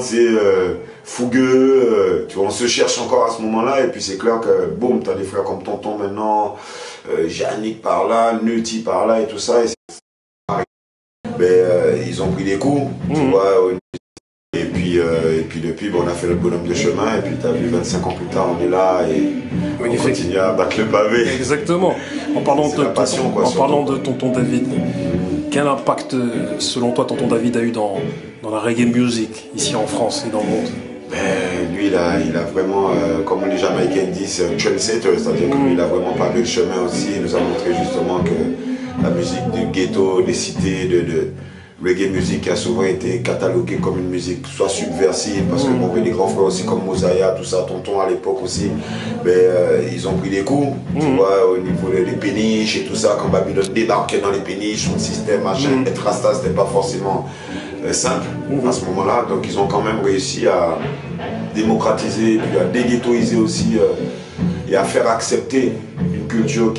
C'est fougueux, tu vois, on se cherche encore à ce moment-là, et puis c'est clair que, boum, t'as des frères comme Tonton maintenant, Yannick par là, Nuti par là et tout ça, et ils ont pris des coups, tu vois, et puis depuis, bon, on a fait le bonhomme de chemin, et puis t'as vu, 25 ans plus tard, on est là, et on continue à battre le pavé. Exactement. En parlant, de Tonton David, quel impact, selon toi, Tonton David a eu dans la reggae music, ici en France et dans le monde? Lui, il a vraiment, comme les Jamaïcains disent, c'est un trendsetter, c'est-à-dire que lui, il a vraiment pavé le chemin aussi. Il nous a montré justement que la musique du ghetto, des cités, de reggae music a souvent été cataloguée comme une musique soit subversive, parce que bon, des grands frères aussi comme Mosaya, tout ça, Tonton à l'époque aussi, ils ont pris des coups, tu vois, au niveau des péniches et tout ça, quand Babylone débarquait dans les péniches, son système, machin, être rasta, c'était pas forcément simple à ce moment-là, donc ils ont quand même réussi à démocratiser, puis à déghettoiser aussi et à faire accepter une culture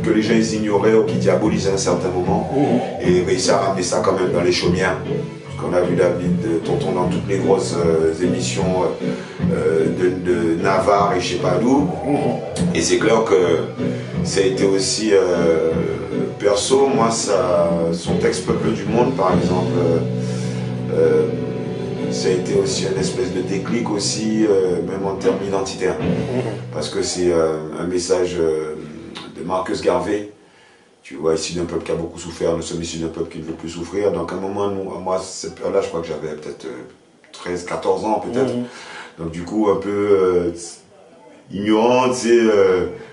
que les gens ignoraient ou qui diabolisaient à un certain moment, et réussir à ramener ça quand même dans les chaumières. Parce qu'on a vu David Tonton dans toutes les grosses émissions de Navarre et je sais pas d'où, et c'est clair que ça a été aussi perso, moi son texte Peuple du Monde par exemple, ça a été aussi une espèce de déclic aussi, même en termes identitaires, parce que c'est un message de Marcus Garvey, tu vois, issu d'un peuple qui a beaucoup souffert, nous sommes issus d'un peuple qui ne veut plus souffrir, donc à un moment, moi, cette période-là, je crois que j'avais peut-être 13, 14 ans peut-être, donc du coup, un peu ignorant,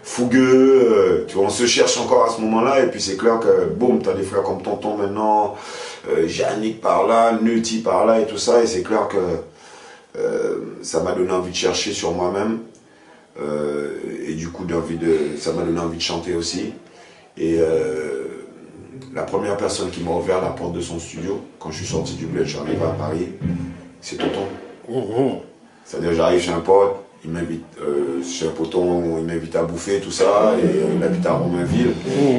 fougueux, tu vois, on se cherche encore à ce moment-là, et puis c'est clair que, boum, t'as des frères comme Tonton maintenant, Yannick par là, Nuti par là et tout ça, et c'est clair que ça m'a donné envie de chercher sur moi-même, et du coup ça m'a donné envie de chanter aussi, et la première personne qui m'a ouvert la porte de son studio, quand je suis sorti du bled, je suis arrivé à Paris, c'est Tonton. C'est-à-dire j'arrive chez un pote, il m'invite chez un poton, il m'invite à bouffer, tout ça, et il habite à Romainville.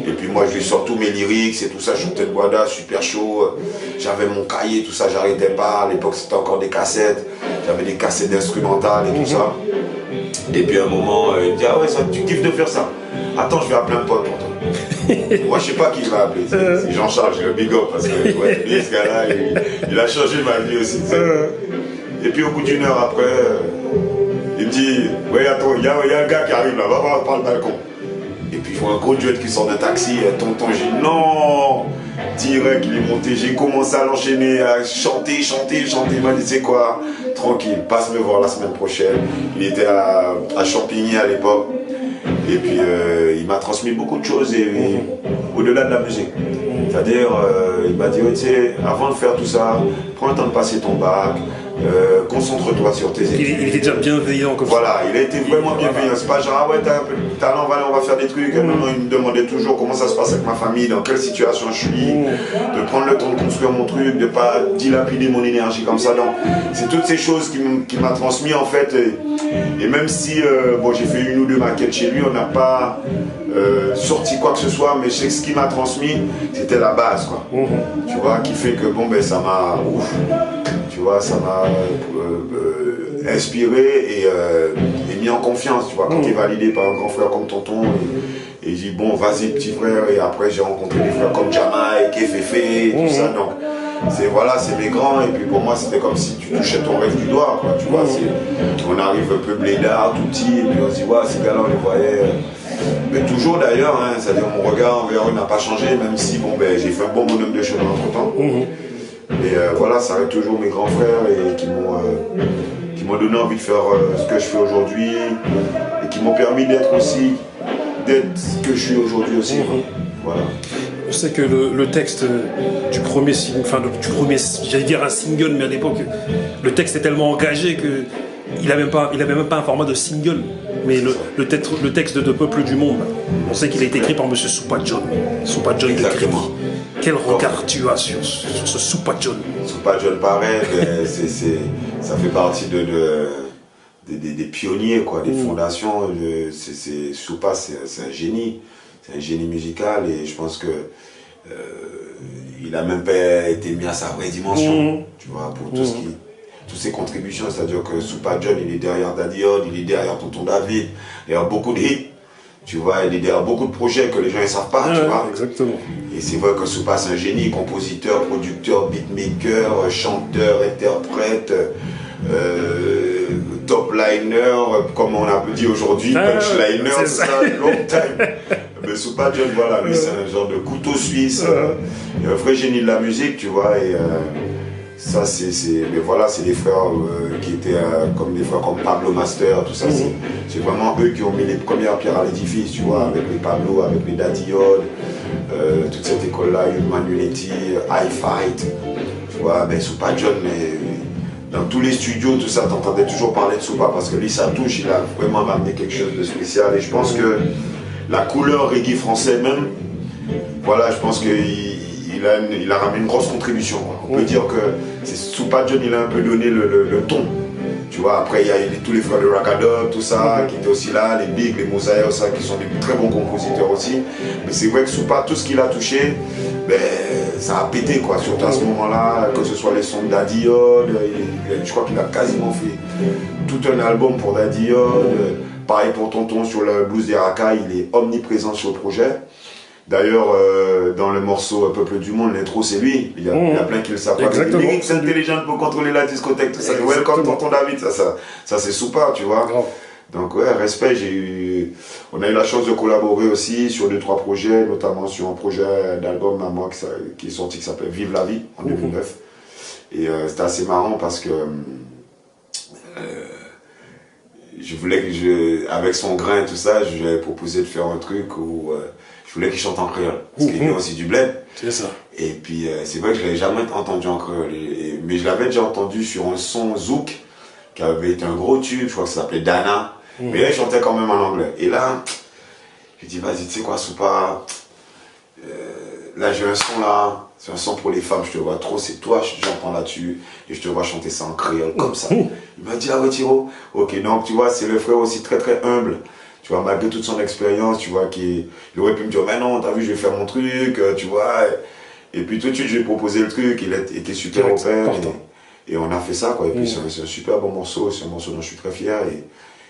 Et puis moi je lui sors tous mes lyrics et tout ça, je chantais de Boada, super chaud, j'avais mon cahier, tout ça, j'arrêtais pas, à l'époque c'était encore des cassettes, j'avais des cassettes instrumentales et tout ça. Et puis à un moment, il me dit, ah ouais, ça, tu kiffes de faire ça? Attends, je vais appeler un pote pour toi. Moi je sais pas qui va appeler, c'est Jean-Charles, j'ai le big up, parce que ouais, lui, ce gars-là, il a changé ma vie aussi. Et puis au bout d'une heure après, il me dit, ouais, attends, il y a un gars qui arrive là, va voir par le balcon. Et puis je vois un gros duet qui sort d'un taxi, Tonton, j'ai dit non, direct, il est monté, j'ai commencé à l'enchaîner, à chanter. Il m'a dit, c'est quoi, tranquille, passe me voir la semaine prochaine. Il était à Champigny à l'époque. Et puis il m'a transmis beaucoup de choses, et au-delà de la musique. C'est-à-dire, il m'a dit, ouais, tu sais, avant de faire tout ça, prends le temps de passer ton bac, concentre-toi sur tes études. Il était déjà bienveillant comme ça. Voilà, il a été vraiment bienveillant. C'est pas genre, ah ouais, t'as un peu de talent, voilà, on va faire des trucs. Non, il me demandait toujours comment ça se passe avec ma famille, dans quelle situation je suis, de prendre le temps de construire mon truc, de pas dilapider mon énergie comme ça. Donc, c'est toutes ces choses qui m'a transmis en fait. Et même si bon, j'ai fait une ou deux maquettes chez lui, on n'a pas sorti quoi que ce soit, mais je sais que ce qu'il m'a transmis, c'était la base, quoi. Tu vois, qui fait que bon, ben ça m'a, tu vois, ça m'a inspiré et mis en confiance, tu vois, quand tu es validé par un grand frère comme Tonton. Et j'ai dit, bon, vas-y, petit frère. Et après, j'ai rencontré des frères comme Jamaïque, Féfé, et tout ça. Donc, c'est mes grands. Et puis pour moi, c'était comme si tu touchais ton rêve du doigt, quoi. Tu vois, on arrive un peu blédard, tout petit. Et puis on se dit, ouais, ces gars-là, on les voyait. Mais toujours d'ailleurs, hein, c'est-à-dire mon regard envers eux n'a pas changé, même si, bon, ben, j'ai fait un bon bonhomme de chemin entre-temps. Et voilà, ça reste toujours mes grands frères et qui m'ont donné envie de faire ce que je fais aujourd'hui. Et qui m'ont permis d'être ce que je suis aujourd'hui aussi. Voilà. On sait que le texte du premier, j'allais dire un single, mais à l'époque, le texte est tellement engagé que il avait même pas un format de single. Mais le texte de Peuple du Monde, on sait qu'il a été écrit par M. Soupa John. Soupa John de Crimi. Quel regard tu as sur ce Soupa John? Soupa John, pareil, ça fait partie des pionniers, quoi, des fondations. Soupa, c'est un génie. C'est un génie musical, et je pense que il a même pas été mis à sa vraie dimension, tu vois, pour tout ce qui... toutes ses contributions, c'est-à-dire que Soupa John, il est derrière Daddy Odd, il est derrière Tonton David, il y a beaucoup de hits, tu vois, il est derrière beaucoup de projets que les gens ne savent pas, tu vois. Exactement. Et c'est vrai que Soupa, c'est un génie, compositeur, producteur, beatmaker, chanteur, interprète, top liner, comme on a dit aujourd'hui, punchliner, c'est ça, long time. Mais Soupa John, voilà, lui c'est un genre de couteau suisse, un vrai génie de la musique, tu vois, et ça mais voilà, c'est des frères qui étaient comme des frères comme Pablo Master, tout ça, c'est vraiment eux qui ont mis les premières pierres à l'édifice, tu vois, avec les Pablo, avec les Daddy Odd, toute cette école-là, Human Unity, High Fight, tu vois, ben Soupa John, mais dans tous les studios, tout ça, t'entendais toujours parler de Soupa parce que lui, ça touche, il a vraiment ramené quelque chose de spécial. Et je pense que la couleur reggae français même, voilà, je pense qu'il a ramené une grosse contribution. Quoi. On peut dire que Soupa John, il a un peu donné le ton. Tu vois, après, il y a tous les frères de Raggadog, tout ça, qui étaient aussi là, les Big, les Mosaïa, ça, qui sont des très bons compositeurs aussi. Mais c'est vrai que Soupa, tout ce qu'il a touché, ben, ça a pété, quoi. Surtout à ce moment-là, que ce soit les sons de Daddy Odd, je crois qu'il a quasiment fait tout un album pour Daddy Odd. Pareil pour Tonton sur le blues des Racailles, il est omniprésent sur le projet. D'ailleurs, dans le morceau Peuple du Monde, l'intro c'est lui. Il y a plein qui le savent pas. Lyrics intelligentes pour contrôler la discothèque, tout ça. Welcome Tonton David, ça c'est Soupa, tu vois. Donc ouais, respect, on a eu la chance de collaborer aussi sur 2-3 projets, notamment sur un projet d'album à moi qui est sorti qui s'appelle Vive la vie en 2009. Et c'était assez marrant parce que je voulais que avec son grain et tout ça, je lui avais proposé de faire un truc où je voulais qu'il chante en créole. Parce qu'il vient aussi du bled. C'est ça. Et puis c'est vrai que je l'avais jamais entendu en créole. Mais je l'avais déjà entendu sur un son Zouk qui avait été un gros tube, je crois que ça s'appelait Dana. Mais là, il chantait quand même en anglais. Et là, je dis, vas-y, tu sais quoi, Soupa, là, j'ai un son là, c'est un son pour les femmes, je te vois trop, c'est toi, j'entends là-dessus, et je te vois chanter ça en créole, comme ça. Il m'a dit, ah ouais, Tiro. Ok, donc, tu vois, c'est le frère aussi très, très humble. Tu vois, malgré toute son expérience, tu vois, il aurait pu me dire, mais non, t'as vu, je vais faire mon truc, tu vois. Et puis, tout de suite, je lui ai proposé le truc, il était super open. Et on a fait ça, quoi. Et puis, c'est un super bon morceau, c'est un morceau dont je suis très fier.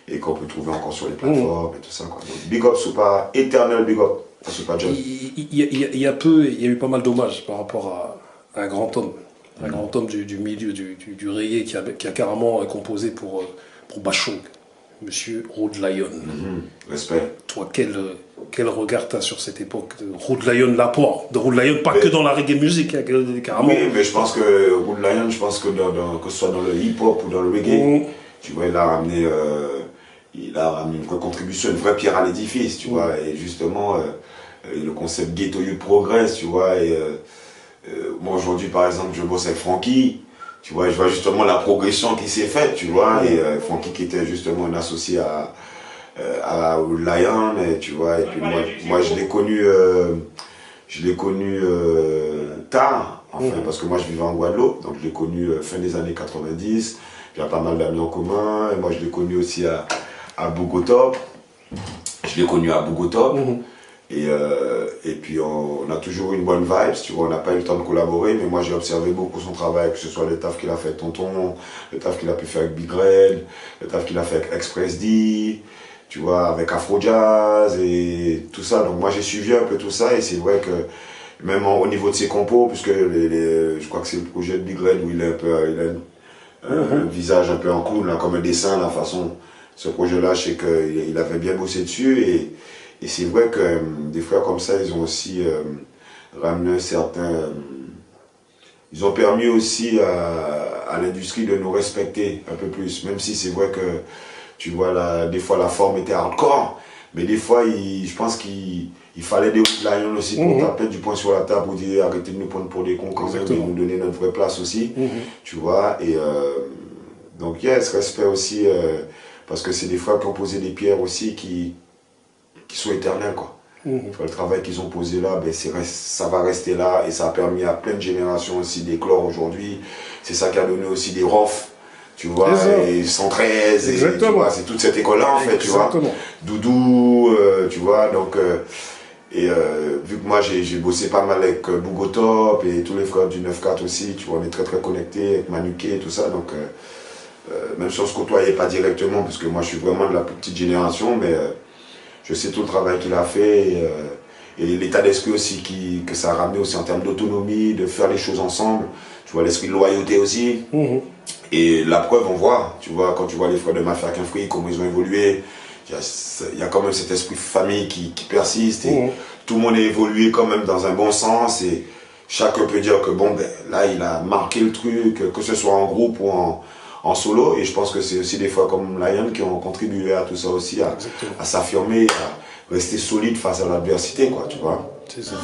Et qu'on peut trouver encore sur les plateformes et tout ça, quoi. Donc, big up Soupa, éternel big up à Soupa John. Il y a eu pas mal d'hommages par rapport à un grand homme. Un grand homme du milieu du reggae qui a carrément composé pour Bachung, Monsieur Rude Lion. Respect. Toi, quel regard tu as sur cette époque de Rude Lion, l'apport de Rude Lion, pas que dans la reggae musique, carrément. Oui, mais je pense que Rude Lion, que ce soit dans le hip-hop ou dans le reggae, tu vois, il a ramené une vraie contribution, une vraie pierre à l'édifice, tu vois, et justement, le concept Ghetto Youth progresse, tu vois, et moi aujourd'hui, par exemple, je bosse avec Frankie, tu vois, je vois justement la progression qui s'est faite, tu vois, et Frankie qui était justement un associé à Lion, et, tu vois, et puis moi je l'ai connu tard, enfin, parce que moi je vivais en Guadeloupe, donc je l'ai connu fin des années 90, j'ai pas mal d'amis en commun, et moi je l'ai connu aussi à Bogotop. Je l'ai connu à Bogotop. Et puis on a toujours eu une bonne vibe, tu vois, on n'a pas eu le temps de collaborer, mais moi j'ai observé beaucoup son travail, que ce soit le taf qu'il a fait avec Tonton, le taf qu'il a pu faire avec Big Red, le taf qu'il a fait avec Express D, tu vois, avec Afro Jazz et tout ça. Donc moi j'ai suivi un peu tout ça et c'est vrai que même au niveau de ses compos, puisque je crois que c'est le projet de Big Red où il a un visage un peu en cool, là, comme un dessin, la façon. Ce projet-là, je sais qu'il avait bien bossé dessus et c'est vrai que des frères comme ça, ils ont aussi ramené un certain... ils ont permis aussi à l'industrie de nous respecter un peu plus, même si c'est vrai que, tu vois, des fois la forme était hardcore, mais des fois, je pense qu'il fallait des Lions aussi pour taper du poing sur la table pour dire arrêtez de nous prendre pour des cons quand même et nous donner notre vraie place aussi, tu vois, et donc yes, respect aussi, parce que c'est des frères qui ont posé des pierres aussi qui sont éternelles, quoi. Le travail qu'ils ont posé là, ben ça va rester là et ça a permis à plein de générations aussi d'éclore aujourd'hui. C'est ça qui a donné aussi des ROF, tu vois, et 113, et, tu vois, c'est toute cette école-là en fait, tu vois. Doudou, tu vois, donc, Et vu que moi j'ai bossé pas mal avec Bougotop et tous les frères du 9-4 aussi, tu vois, on est très très connectés avec Manuké et tout ça, donc même si on se côtoyait pas directement, parce que moi je suis vraiment de la plus petite génération, mais je sais tout le travail qu'il a fait et l'état d'esprit aussi que ça a ramené aussi en termes d'autonomie, de faire les choses ensemble, tu vois, l'esprit de loyauté aussi. Et la preuve, on voit, tu vois, quand tu vois les frères de Mafia qu'un Free, comment ils ont évolué, il y a quand même cet esprit de famille qui persiste et tout le monde a évolué quand même dans un bon sens et chacun peut dire que bon, ben, là il a marqué le truc, que ce soit en groupe ou en solo, et je pense que c'est aussi des fois comme Lion qui ont contribué à tout ça aussi, à s'affirmer, à rester solide face à l'adversité, quoi, tu vois. C'est ça.